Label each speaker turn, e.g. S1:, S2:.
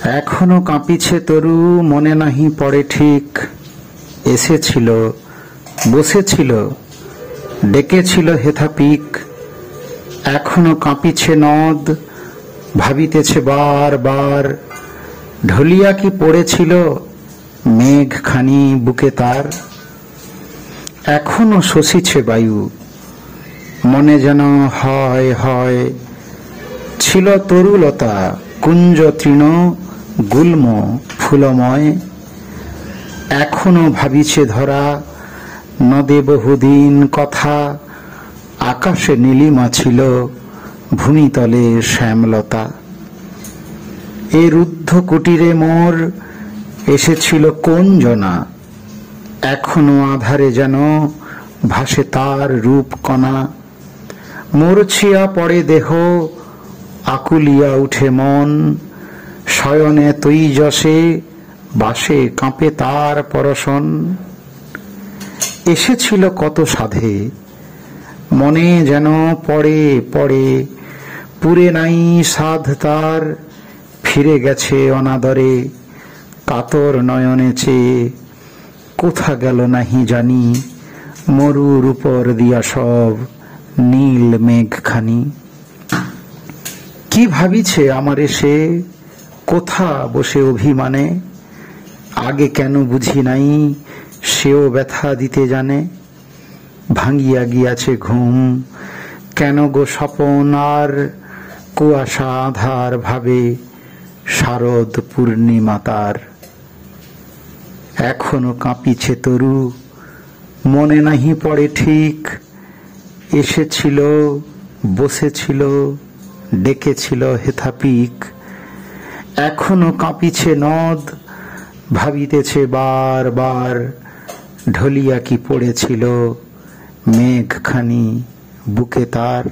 S1: এখনো কাঁপিছে তরু, মনে নাহি পড়ে ঠিক। এসেছিল, বসেছিল, ডেকেছিল হেথা পিক। এখনো কাঁপিছে নদ, ভাবিতেছে বার বার। ঢলিয়া কি পড়েছিল মেঘখানি বুকে তার। এখনো শশিছে বায়ু, মনে যেন হয় হয়। ছিল তরুলতা, কুঞ্জ তৃণ, গুল্ম ফুলময়। এখনো ভাবিছে ধরা, নদে বহুদিন কথা। আকাশে নীলিমা ছিল, ভূমিতলে শ্যামলতা। এ রুদ্ধ কুটিরে মোর এসেছিল কোন জনা। এখনো আধারে যেন ভাসে তার রূপকণা। মূর্ছিয়া পড়ে দেহ, আকুলিয়া উঠে মন। শয়নে তৈজসে, বাসে কাঁপে তার পরশন। এসেছিল কত সাধে, মনে যেন পড়ে পড়ে। পুরে নাই সাধ তার, ফিরে গেছে অনাদরে। কাতর নয়নে চেয়ে, কোথা গেল নাহি জানি। মরুর উপর দিয়া সব নীল মেঘখানি। কি ভাবিছে আমারে সে, কোথা বসে অভিমানে। আগে কেন বুঝি নাই, সেও ব্যথা দিতে জানে। ভাঙ্গিয়া গিয়াছে ঘুম, কেন গো স্বপন আর। কুয়াশা আধার ভাবে, শারদ পূর্ণিমা তার। এখনো কাঁপিছে তরু, মনে নাহি পড়ে ঠিক। এসেছিল, বসেছিল, ডেকেছিল হেথা পিক। এখনো কাঁপিছে নদ, ভাবিতেছে বার বার। ঢলিয়া কি পড়েছিল মেঘখানি বুকে তার।